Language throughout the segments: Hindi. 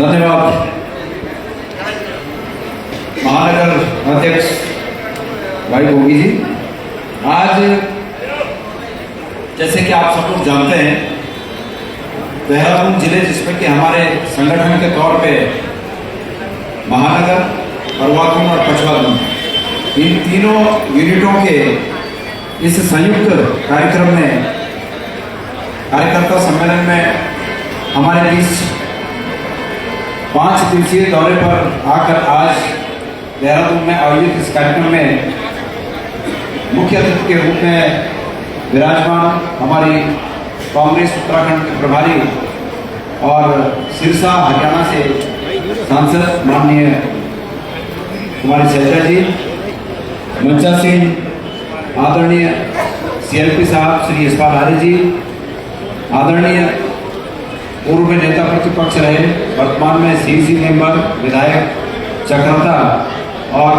धन्यवाद। महानगर अध्यक्ष भाई गोगी जी, आज जैसे कि आप सब लोग जानते हैं, देहरादून जिले जिसमें कि हमारे संगठन के तौर पे महानगर, परवादून और पचवादून, इन तीनों यूनिटों के इस संयुक्त कार्यक्रम में, कार्यकर्ता सम्मेलन में हमारे बीच 5 दिवसीय दौरे पर आकर आज देहरादून में आयोजित इस कार्यक्रम में मुख्य अतिथि के रूप में विराजमान हमारी कांग्रेस उत्तराखंड के प्रभारी और सिरसा हरियाणा से सांसद माननीय कुमारी सैजा जी, मंचा सिंह, आदरणीय CLP साहब श्री यशपाल आर्य जी, आदरणीय पूर्व में नेता प्रतिपक्ष रहे, वर्तमान में CEC मेंबर विधायक चक्रता और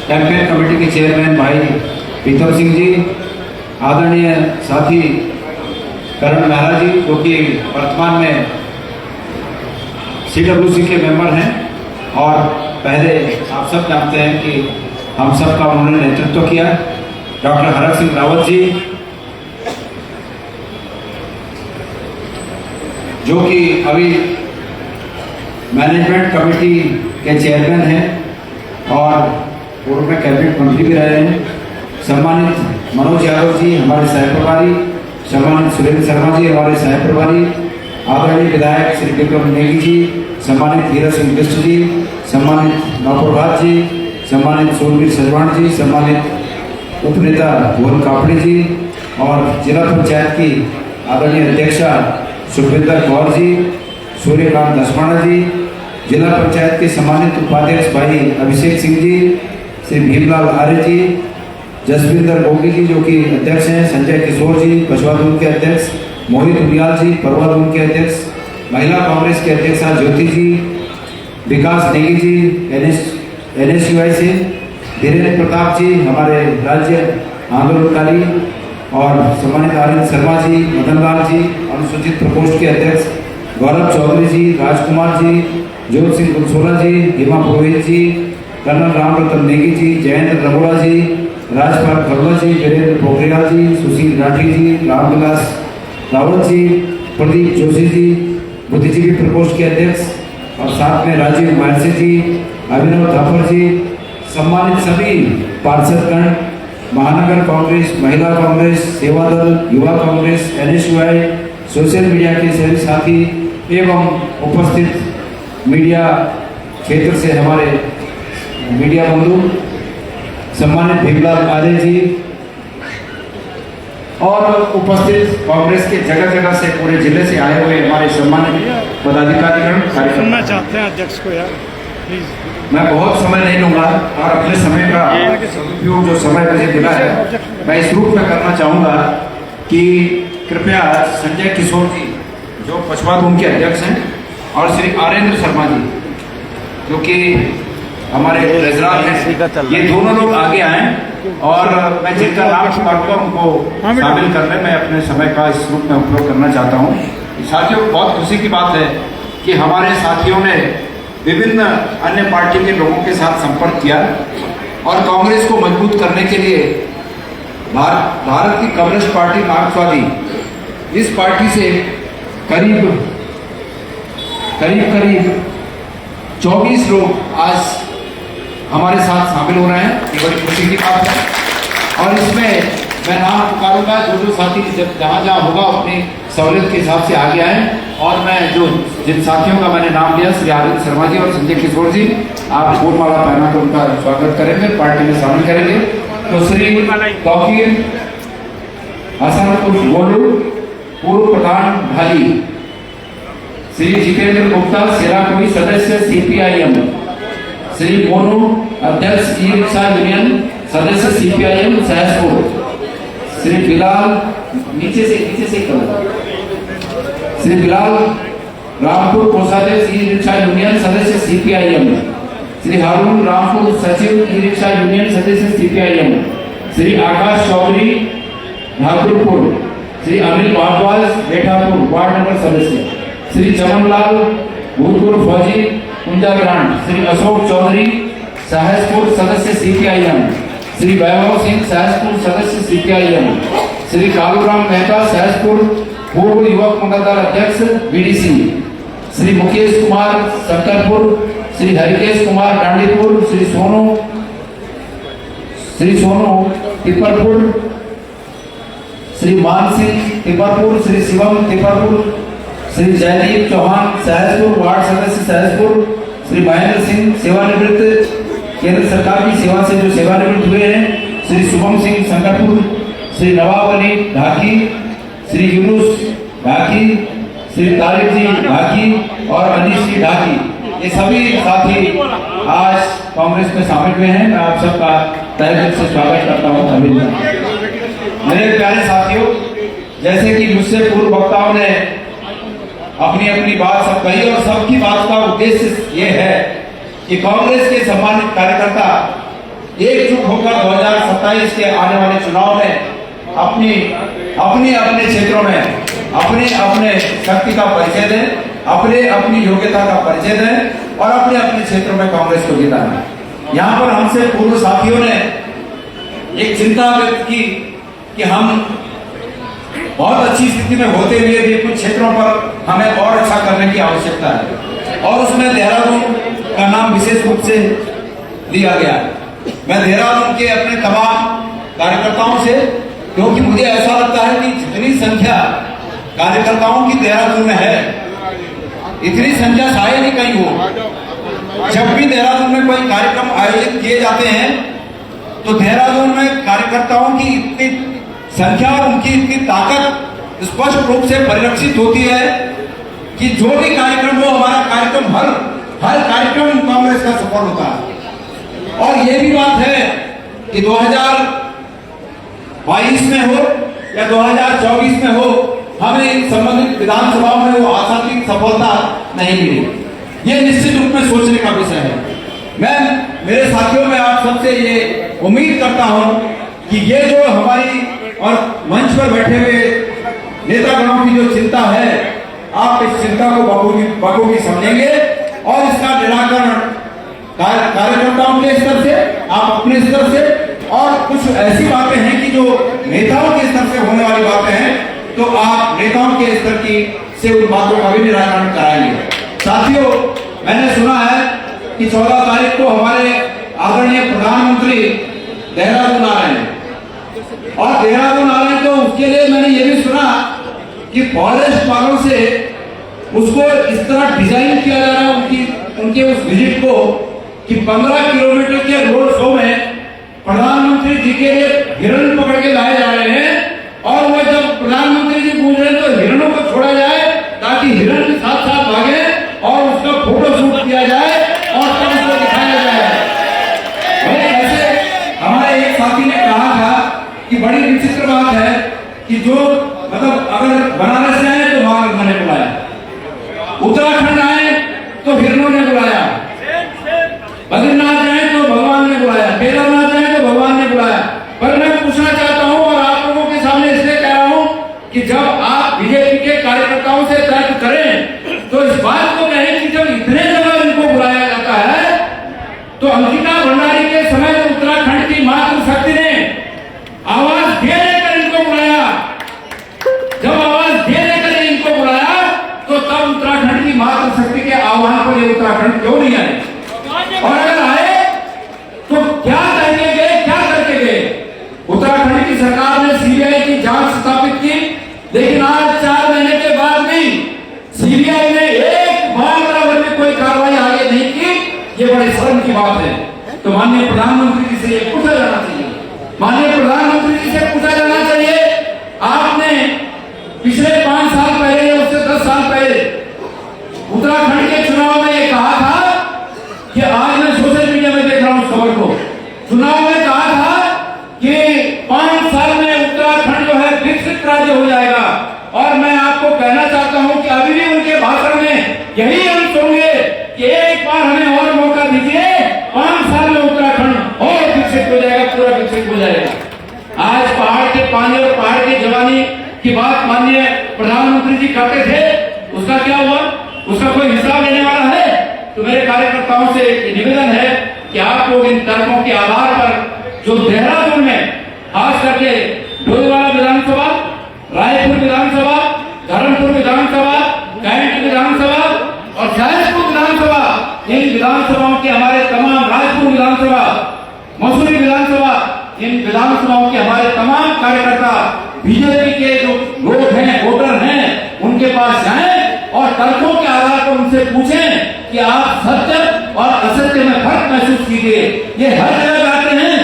कैंपेन कमेटी के चेयरमैन भाई पीतम सिंह जी, आदरणीय साथी करण मेहरा जी जो कि वर्तमान में CWC के मेंबर हैं और पहले आप सब जानते हैं कि हम सब का उन्होंने नेतृत्व किया, डॉक्टर हरक सिंह रावत जी जो कि अभी मैनेजमेंट कमेटी के चेयरमैन हैं और पूर्व में कैबिनेट मंत्री भी रहे हैं, सम्मानित मनोज यादव जी हमारे सह प्रभारी, सम्मानित सुरेंद्र शर्मा जी हमारे सह प्रभारी, आदरणीय विधायक श्री विक्रम नेगी जी, सम्मानित हीरा सिंह बिष्ट जी, सम्मानित नौप्रभात जी, सम्मानित सोनवीर सजवाण जी, सम्मानित उपनेता भुवन कापड़े जी और जिला पंचायत की आदरणीय अध्यक्षा सुखविंदर कौर जी, सूर्यकांत लक्ष्मणा जी, जिला पंचायत के सम्मानित उपाध्यक्ष भाई अभिषेक सिंह जी, श्री भीमलाल आर्य जी, जसविंदर गोगी जी जो कि अध्यक्ष हैं, संजय किशोर जी पचवादून के अध्यक्ष, मोहित उनियाल जी परवादून के अध्यक्ष, महिला कांग्रेस के अध्यक्षा ज्योति जी, विकास नेगी जी NSUI से, धीरेन्द्र प्रताप जी हमारे राज्य आंदोलनकारी और सम्मानित आनंद शर्मा जी, मदन लाल जी अनुसूचित प्रकोष्ठ के अध्यक्ष, गौरव चौधरी जी, राजकुमार जी, ज्योत सिंह गुलसोला जी, हेमा पुरोहित जी, कर्नल रामरतन नेगी जी, जयेंद्र रघुड़ा जी, राजपाल खरवा जी, वीरेंद्र पोखरियाल जी, सुशील राठी जी, रामविलास रावत जी, प्रदीप जोशी जी, बुद्धिजीवी प्रकोष्ठ के अध्यक्ष और साथ में राजीव मारसे जी, अभिनव थापर जी, सम्मानित सभी पार्षदगण, महानगर कांग्रेस, महिला कांग्रेस, सेवा दल, युवा कांग्रेस, NSUI, सोशल मीडिया के सभी साथी एवं उपस्थित मीडिया क्षेत्र से हमारे मीडिया बंधु, सम्मानित भीमलाल आर्य जी और उपस्थित कांग्रेस के जगह जगह से पूरे जिले से आए हुए हमारे सम्मानित पदाधिकारीगण, कार्यकर्ता चाहते हैं अध्यक्ष को यार प्लीज। मैं बहुत समय नहीं लूंगा और अपने समय का उपयोग जो समय मुझे मिला है मैं इस रूप में करना चाहूँगा कि कृपया संजय किशोर जी जो पचवादून के अध्यक्ष हैं और श्री आरेंद्र शर्मा जी जो कि हमारे ट्रेजरर हैं, ये दोनों लोग आगे आए और मैं जिनका नाम छुपाऊंगा उनको शामिल करने में अपने समय का इस रूप में उपयोग करना चाहता हूँ। साथियों, बहुत खुशी की बात है कि हमारे साथियों ने विभिन्न अन्य पार्टी के लोगों के साथ संपर्क किया और कांग्रेस को मजबूत करने के लिए भारत की कम्युनिस्ट पार्टी मार्क्सवादी, इस पार्टी से करीब 24 लोग आज हमारे साथ शामिल हो रहे हैं। ये बड़ी खुशी की बात है और इसमें मैं नाम पुकारूंगा जो साथी जहाँ जहाँ होगा अपनी सहूलियत के हिसाब से आगे आए और मैं जिन साथियों का मैंने नाम लिया, श्री आनंद शर्मा जी और संजय किशोर जी, आप फूलमाला पहना कर उनका स्वागत करेंगे, पार्टी में शामिल करेंगे। तो श्री तौकीर हसन गोलू पूर्व प्रधान ढाली, श्री जितेंद्र गुप्ता सेरापुरी सदस्य CPIM, श्री मोनू अध्यक्ष ई-रिक्शा यूनियन सदस्य CPIM सहसपुर, श्री बिलाल नीचे से करो, श्री बिलाल रामपुर कोषाध्यक्ष ई-रिक्शा यूनियन सदस्य CPIM, श्री हारून रामपुर सचिव ई-रिक्शा यूनियन सदस्य CPIM, Shri Akash Chaudhary Thakurpur, Shri Anil Bhardwaj बेठापुर ward number सदस्य, श्री चमनलाल भूतपूर्व फौजी कुंजाग्रांट श्री अशोक चौधरी सहसपुर सदस्य CPIM, श्री वैभव सिंह सहसपुर सदस्य CPIM, श्री कालूराम मेहता सहसपुर पूर्व युवक मंगल दल अध्यक्ष BDC, श्री मुकेश कुमार शंकरपुर, श्री हरिकेश कुमार डांडीपुर, श्री सोनू तिपरपुर, श्री मान सिंह तिपरपुर, श्री शिवम तिपरपुर, श्री जयदीप चौहान सहसपुर वार्ड सदस्य सहसपुर, श्री महेंद्र सिंह सेवानिवृत्त केंद्र सरकार की सेवा से जो सेवानिवृत्त हुए हैं, श्री शुभम सिंह शंकरपुर, श्री नवाब अली ढाकी, श्री यूनुस ढाकी, श्री तारिक जी ढाकी और अनीश जी ढाकी, ये सभी साथी आज कांग्रेस में शामिल हुए हैं। मैं आप सबका तहे दिल से स्वागत करता हूँ। अभिनंदन। मेरे प्यारे साथियों, जैसे कि मुझसे पूर्व वक्ताओं ने अपनी अपनी बात सब कही और सबकी बात का उद्देश्य ये है कि कांग्रेस के सम्मानित कार्यकर्ता एकजुट होकर 2027 के आने वाले चुनाव में अपने अपने क्षेत्रों में अपने शक्ति का परिचय दें, अपनी योग्यता का परिचय दें और अपने क्षेत्रों में कांग्रेस को जिताएं। यहाँ पर हमसे पूर्व साथियों ने एक चिंता व्यक्त की कि हम बहुत अच्छी स्थिति में होते हुए भी कुछ क्षेत्रों पर हमें और अच्छा करने की आवश्यकता है और उसमें देहरादून का नाम विशेष रूप से लिया गया। मैं देहरादून के अपने तमाम कार्यकर्ताओं से, क्योंकि मुझे ऐसा लगता है कि जितनी संख्या कार्यकर्ताओं की देहरादून में है, इतनी संख्या शायद ही कहीं हो। जब भी देहरादून में कोई कार्यक्रम आयोजित किए जाते हैं तो देहरादून में कार्यकर्ताओं की इतनी संख्या और उनकी इतनी ताकत स्पष्ट रूप से परिलक्षित होती है कि जो भी कार्यक्रम हो, हमारा कार्यक्रम हर कार्यक्रम कांग्रेस का सफल होता है। और ये भी बात है कि 2022 में हो या 2024 में हो, हमें संबंधित विधानसभा में वो आशातीत सफलता नहीं मिली। ये निश्चित रूप में सोचने का विषय है। मैं मेरे साथियों में आप सबसे ये उम्मीद करता हूं कि ये जो हमारी और मंच पर बैठे हुए नेतागणों की जो चिंता है, आप इस चिंता को बखूबी समझेंगे और इसका निराकरण कार्यकर्ताओं के स्तर से, आप अपने स्तर से, और कुछ ऐसी बातें हैं कि जो नेताओं के स्तर से होने वाली बातें हैं, तो आप नेताओं के स्तर की से उन बातों का भी निराकरण कराएंगे। साथियों, मैंने सुना है कि 14 तारीख को हमारे आदरणीय प्रधानमंत्री देहरादून आ रहे हैं और देहरादून आ रहे हैं, तो उसके लिए मैंने ये भी सुना कि फॉरेस्ट वालों से उसको इस तरह डिजाइन किया जा रहा है उनके उस विजिट को कि 15 किलोमीटर के रोड शो में प्रधानमंत्री जी के लिए हिरण पकड़ के लाए जा रहे हैं और वो जब प्रधानमंत्री जी पूछ रहे हैं तो हिरणों को छोड़ा जाए ताकि हिरण के साथ साथ भागे और उसका फोटो शूट किया जाए और तब उसको दिखाया जाए। ऐसे हमारे एक साथी ने कहा था कि बड़ी विचित्र बात है कि जो मतलब अगर बनारस जाए तो महाराज ने बुलाया, उत्तराखंड आए तो हिरणों ने बुलाया, बद्रीनाथ जाए तो भगवान ने बुलाया, केदारनाथ जाए तो भगवान ने बुलाया। पर मैं पूछना चाहता हूं और आप लोगों के सामने इसलिए कह रहा हूं कि जब आप बीजेपी के कार्यकर्ताओं से तर्क करें तो इस बात को कहें कि जब इतने जगह इनको बुलाया जाता है तो अंकिता भंडारी के समय में उत्तराखंड की मातृशक्ति ने आवाज दे देकर इनको बुलाया। जब आवाज दे देकर इनको बुलाया तो तब उत्तराखंड की मातृशक्ति के आह्वान पर ये उत्तराखंड क्यों नहीं आए? और अगर आए तो क्या करके गए, क्या करके गए? उत्तराखंड की सरकार ने सीबीआई की जांच स्थापित की, लेकिन आज 4 महीने के बाद भी सीबीआई ने एक बार बराबर में कोई कार्रवाई आगे नहीं की। ये बड़ी शर्म की बात है। तो माननीय प्रधानमंत्री जी से ये पूछा जाना चाहिए, माननीय प्रधानमंत्री जी से पूछा जाना चाहिए, आपने पिछले 5 साल पहले या उससे 10 साल पहले उत्तराखंड के चुनाव में ये कहा था कि आज मैं सोशल मीडिया में देख रहा हूं खबर को, चुनाव में कहा था कि 5 साल में उत्तराखंड जो है विकसित राज्य हो जाएगा। और मैं आपको कहना चाहता हूं कि अभी भी उनके भाषण में यही हम सुनेंगे कि एक बार हमें और मौका दीजिए, 5 साल में उत्तराखंड और विकसित हो जाएगा, पूरा विकसित हो जाएगा। कार्यकर्ताओं से निवेदन है कि आप लोग इन तर्कों के आधार पर जो देहरादून में खास करके डोईवाला विधानसभा, रायपुर विधानसभा, धर्मपुर विधानसभा, कैंट विधानसभा और सहसपुर विधानसभा, इन विधानसभाओं के हमारे तमाम, राजपुर विधानसभा, मसूरी विधानसभा, इन विधानसभाओं के हमारे तमाम कार्यकर्ता बीजेपी के जो लोग हैं, वोटर हैं, उनके पास जाएं और तर्कों के आधार पर उनसे पूछें कि आप सत्य और असत्य में फर्क महसूस कीजिए। ये हर जगह जाते हैं,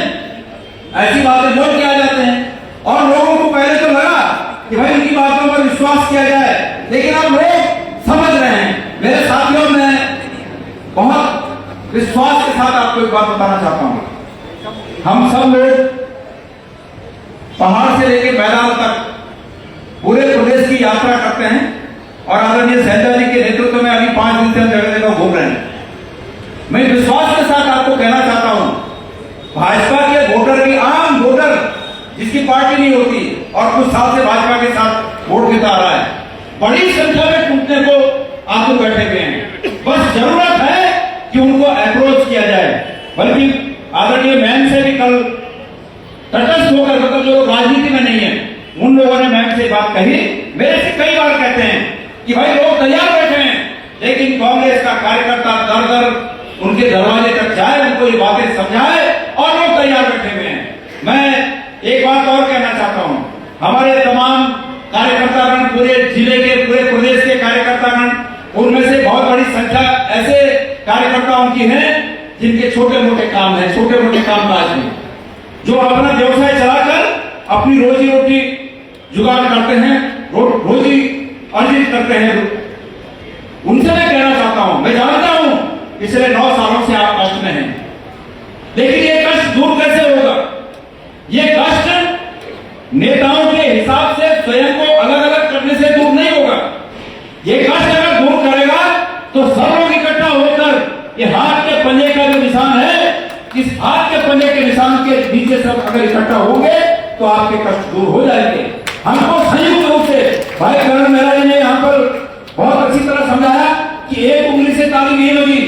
ऐसी बातें बोल के आ जाते हैं और लोगों को पहले तो लगा कि भाई इनकी बातों पर विश्वास किया जाए, लेकिन अब लोग समझ रहे हैं। मेरे साथियों, मैं बहुत विश्वास के साथ आपको एक बात बताना चाहता हूं। हम सब लोग पहाड़ से लेकर मैदान तक पूरे प्रदेश की यात्रा करते हैं और आदरणीय सहजा जी के नेतृत्व में अभी 5 दिन से हम जगह जगह घूम रहे हैं। मैं विश्वास के साथ आपको कहना चाहता हूं, भाजपा के वोटर भी, आम वोटर जिसकी पार्टी नहीं होती और कुछ साल से भाजपा के साथ वोट देता आ रहा है, बड़ी संख्या में टूटने को आप लोग बैठे हुए हैं। बस जरूरत है कि उनको अप्रोच किया जाए। बल्कि आदरणीय मैम से भी कल तटस्थ होकर, मतलब जो राजनीति में नहीं है, उन लोगों ने मैम से बात कही। मेरे से कई बार कहते हैं कि भाई लोग तैयार बैठे हैं, लेकिन कांग्रेस का कार्यकर्ता दर दर उनके दरवाजे तक जाए, उनको ये बातें समझाए और लोग तैयार बैठे हुए हैं। मैं एक बात और कहना चाहता हूं, हमारे तमाम कार्यकर्तागण, पूरे जिले के, पूरे प्रदेश के कार्यकर्तागण, उनमें से बहुत बड़ी संख्या ऐसे कार्यकर्ताओं की है जिनके छोटे मोटे काम है, छोटे मोटे कामकाज हैं, जो अपना व्यवसाय चलाकर अपनी रोजी रोटी जुगाड़ करते हैं, रोजी अर्जित करते हैं। उनसे मैं कहना चाहता हूं, मैं जानता हूं पिछले 9 सालों से आप कष्ट में हैं, लेकिन ये कष्ट दूर कैसे होगा? ये कष्ट नेताओं के हिसाब से स्वयं को अलग अलग करने से दूर नहीं होगा। ये कष्ट अगर दूर करेगा तो सब लोग इकट्ठा होकर ये हाथ के पंजे का जो निशान है, इस हाथ के पंजे के निशान के नीचे सब अगर इकट्ठा होंगे तो आपके कष्ट दूर हो जाएंगे। हमको संयुक्त रूप से भाई करण मेहरा जी ने यहाँ पर बहुत अच्छी तरह समझाया कि 1 उंगली से ताली नहीं बजी,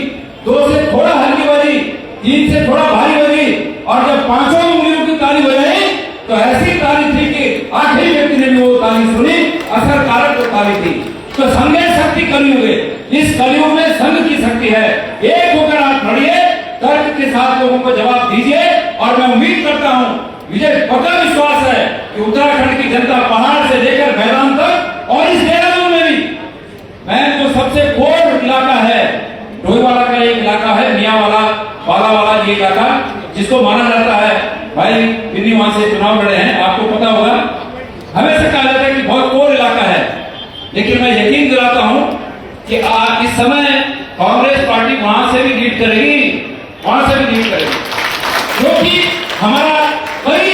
2 से थोड़ा हल्की बजी, 3 से थोड़ा भारी बजी और जब 5 उंगलियों की ताली बजाई तो ऐसी ताली थी कि आखिरी व्यक्ति ने भी वो ताली सुनी, असरकारक वो ताली थी। तो संघ शक्ति कलयुग है, इस कलयुग में संघ की शक्ति है। एक होकर आप लड़िए, तर्क के साथ लोगों को जवाब दीजिए और मैं उम्मीद करता हूं, मुझे पक्का विश्वास है कि उत्तराखंड की जनता पहाड़ से लेकर मैदान तक और इस देहरादून में भी, मैं जो सबसे कोर इलाका है, डोईवाला का एक इलाका है, मियावाला, बालावाला ये इलाका, जिसको माना जाता है भाई बिन्नी वहां से चुनाव लड़े हैं, आपको पता होगा। हमेशा कहा जाता है कि बहुत कोर इलाका है, लेकिन मैं यकीन दिलाता हूं कि इस समय कांग्रेस पार्टी वहां से भी लीड करेगी, वहां से भी लीड करेगी, क्योंकि हमारा कई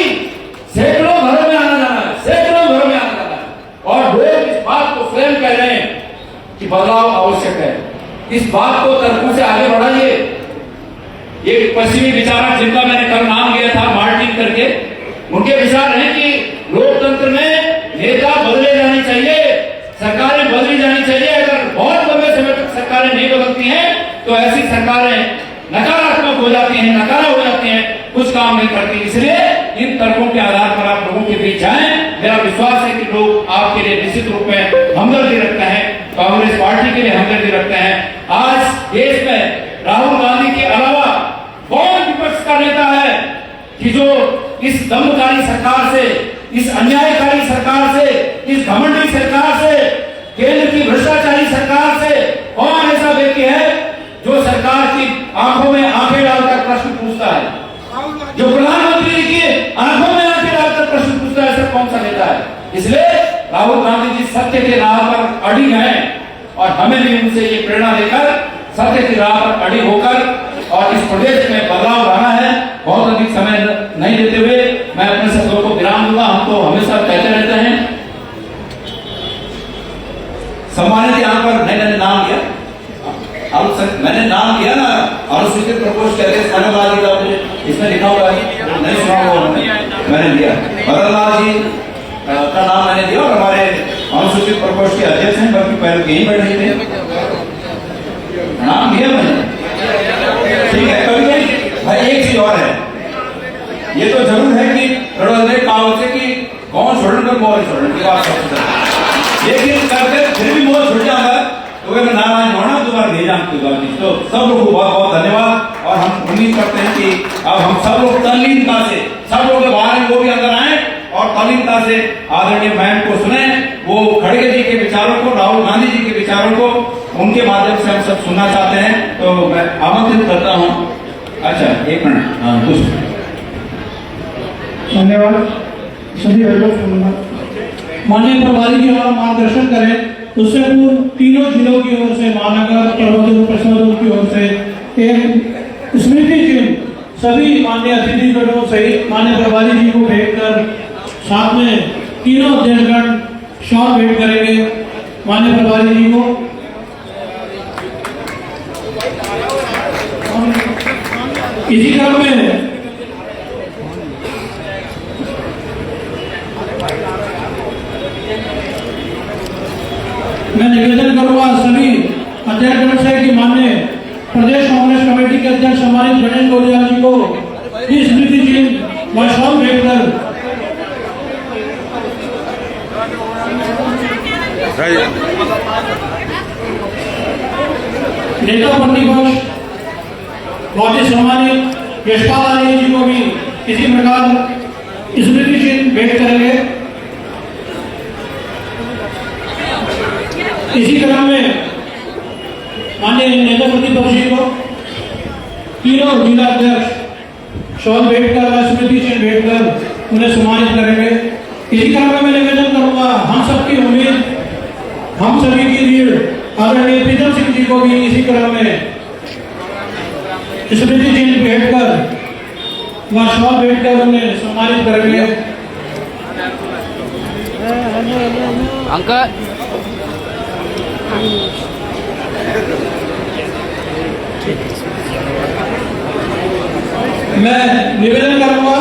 सैकड़ों घरों में आना जाना है, सैकड़ों घरों में आना जाना है और लोग इस बात को स्वयं कह रहे हैं कि बदलाव आवश्यक है। इस बात को तर्कों से आगे बढ़ाइए। एक पश्चिमी विचारक जिनका मैंने कल नाम लिया था, मार्टिन करके, उनके विचार हैं कि लोकतंत्र में नेता बदले जाने चाहिए, सरकारें बदली जानी चाहिए। अगर बहुत लंबे समय तक सरकारें नहीं बदलती हैं तो ऐसी सरकारें नकारात्मक हो जाती हैं, नकारा हो जाती हैं, कुछ काम नहीं करती। इसलिए इन तर्कों के आधार पर आप लोगों के बीच जाएं। मेरा विश्वास है कि लोग आपके लिए निश्चित रूप में हमदर्दी रखते हैं, कांग्रेस पार्टी के लिए हमदर्दी रखते हैं। आज देश में राहुल गांधी के अलावा कौन विपक्ष का नेता है कि जो इस दमनकारी सरकार से, इस अन्यायकारी सरकार से, इस घमंडी सरकार से, केंद्र की भ्रष्टाचारी सरकार से कौन ऐसा व्यक्ति है जो सरकार की आंखों में आंखें डालकर प्रश्न पूछता है, जो प्रधानमंत्री की आंखों में आंखें डालकर प्रश्न पूछता है? ऐसा कौन सा नेता है? इसलिए राहुल गांधी जी सत्य के राह पर अड़ी हैं और हमें भी उनसे ये प्रेरणा देकर सत्य की राह पर अड़ी होकर और इस प्रदेश में बदलाव लाना है। बहुत अधिक समय नहीं देते हुए मैं अपने शब्दों को विराम दूंगा। हम तो हमेशा कहते रहते हैं, सम्मानित यहाँ पर मैंने नाम लिया, मैंने नाम लिया ना, अनुसूचित प्रकोष्ठ कहते इसमें लिखा हुआ है, नहीं सुना हुआ मैंने लिया, बदरलाल जी का नाम मैंने दिया और हमारे अनुसूचित प्रकोष्ठ के अध्यक्ष हैं, बल्कि पहले यहीं बैठे थे, नाम लिया मैंने। बात लेकिन करते फिर भी बहुत छुट जाता है तो अगर नारायण होना दोबारा भेजा हम कोई बात नहीं। तो सब लोग को बहुत बहुत धन्यवाद और हम उम्मीद करते हैं कि अब हम सब लोग तल्लीनता से सब लोग बाहर हैं वो भी अंदर आए और तल्लीनता से आदरणीय मैम को सुने, वो खड़गे जी के विचारों को, राहुल गांधी जी के विचारों को उनके माध्यम से हम सब सुनना चाहते हैं। तो मैं आमंत्रित करता हूँ। अच्छा एक मिनट, हाँ कुछ धन्यवाद सभी लोग। माननीय प्रभारी जी हमारा मार्गदर्शन करें। उससे पूर्व तीनों जिलों की ओर से महानगर पर्वतों प्रसादों की ओर से एक स्मृति चिन्ह सभी माननीय अतिथिगणों सहित माननीय प्रभारी जी को भेंट कर साथ में तीनों अध्यक्षगण शॉल भेंट करेंगे माननीय प्रभारी जी को। इसी क्रम में मैं निवेदन करूंगा सभी अध्यक्षगण से कि माननीय प्रदेश कांग्रेस कमेटी के अध्यक्ष हमारे गणेश गोलिया जी को इस स्मृति चिन्ह व शॉल भेंट कर नेता प्रतिपक्ष बहुत सम्मानित यशपाल आर्य जी को भी इसी प्रकार स्मृति चिन्ह भेंट करेंगे। इसी क्रम में माननीय नेता प्रतिपक्ष जी को तीनों जिला अध्यक्ष शॉल भेंट कर व स्मृति चिन्ह भेंट कर उन्हें सम्मानित करेंगे। इसी क्रम में मैं निवेदन करूंगा हम सबकी उम्मीद हम सभी की रीढ़ आदरणीय प्रीतम सिंह जी को भी इसी क्रम में स्मृति चिन्ह भेंट कर व शॉल भेंट कर उन्हें सम्मानित करेंगे। अंकल मैं निवेदन करूंगा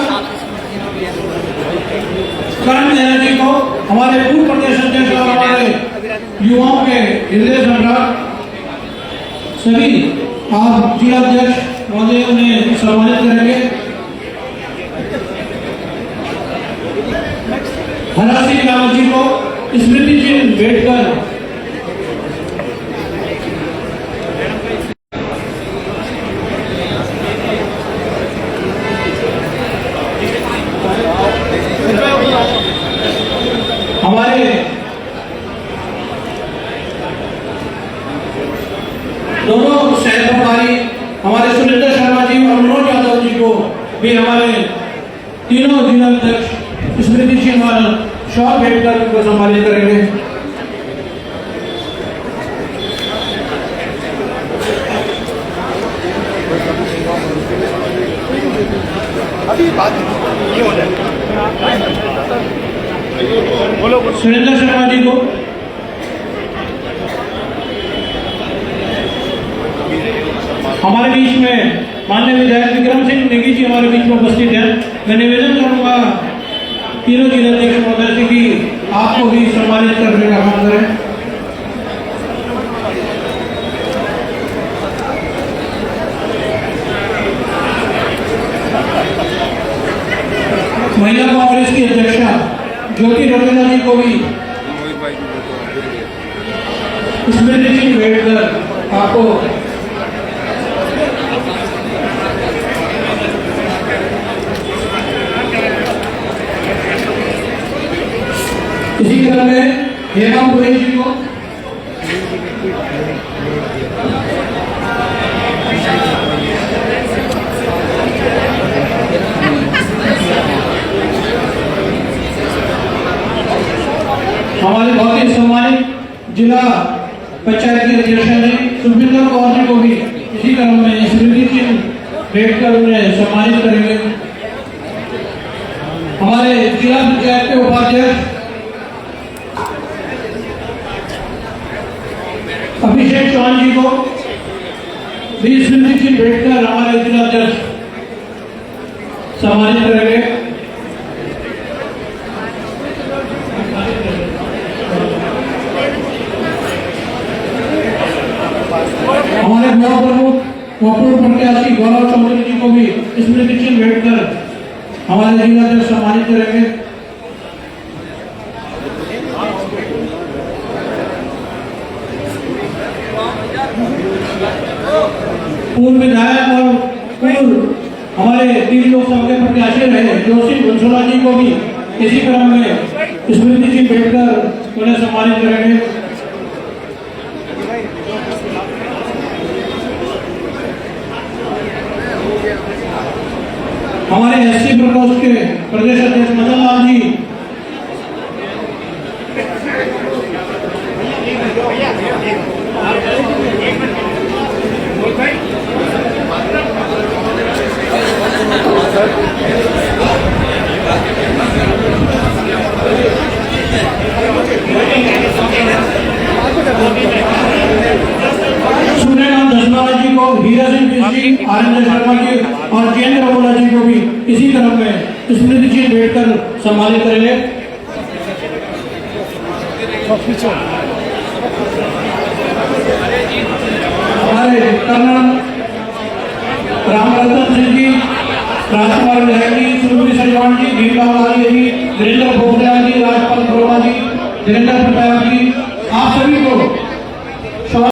करण मेहरा जी को हमारे पूर्व प्रदेश अध्यक्ष और हमारे युवाओं के हृदय सम्राट सभी आप जिला अध्यक्ष महोदय उन्हें सम्मानित करेंगे। हरा सिंह रावत जी को स्मृति चिन्ह भेंट कर हमारे दोनों सह प्रभारी हमारे सुरेंद्र शर्मा जी और मनोज यादव जी को भी हमारे तीनों जिला अध्यक्ष स्मृति चिन्ह और शॉल भेंट कर उनको सम्मानित करेंगे। अभी बात नहीं हो जाए सुरेंद्र शर्मा जी को हमारे बीच में माननीय विधायक विक्रम सिंह नेगी जी हमारे बीच में उपस्थित हैं। मैं निवेदन करूंगा तीनों जिलाध्यक्ष महोदय से कि आपको भी सम्मानित करने का काम करें। महिला कांग्रेस की अध्यक्षा ज्योति रवीना जी को भी स्मृति चिन्ह भेंट कर आपको इसी क्रम में हेमा पुरी जी को हमारे बहुत ही सम्मानित जिला पंचायत के अध्यक्ष हैं सुखविंदर कौर जी को भी इसी क्रम में स्मृति चिन्ह भेंट कर उन्हें सम्मानित करेंगे। हमारे जिला पंचायत के उपाध्यक्ष अभिषेक चौहान जी को भी स्मृति चिन्ह भेंट कर हमारे जिला अध्यक्ष सम्मानित करेंगे। हमारे ब्लॉक प्रमुख व पूर्व प्रत्याशी गौरव चौधरी जी को भी स्मृति चिन्ह भेंट कर हमारे जिला अध्यक्ष सम्मानित करेंगे। पूर्व विधायक और पूर्व हमारे 3 लोकसभा के प्रत्याशी रहे जोशी बंसोला जी को भी इसी क्रम में स्मृति जी बैठकर उन्हें सम्मानित करेंगे। हमारे एससी प्रकोष्ठ के प्रदेश अध्यक्ष मदन लाल जी, सूर्यकांत दसवाला जी को, हीरा सिंह जोशी, आनंद शर्मा जी और जयेंद्र अरोड़ा जी को भी इसी क्रम में स्मृति जी बैठकर सम्मानित करेंगे। हमारे कर्नल रामरतन सिंह जी, राजकुमार विधायक जी, सुरभि सजवान जी, भीमराव लाल जी, वीरेंद्र पोखरियाल जी, राजपाल अरोड़ा जी, धीरेन्द्र प्रताप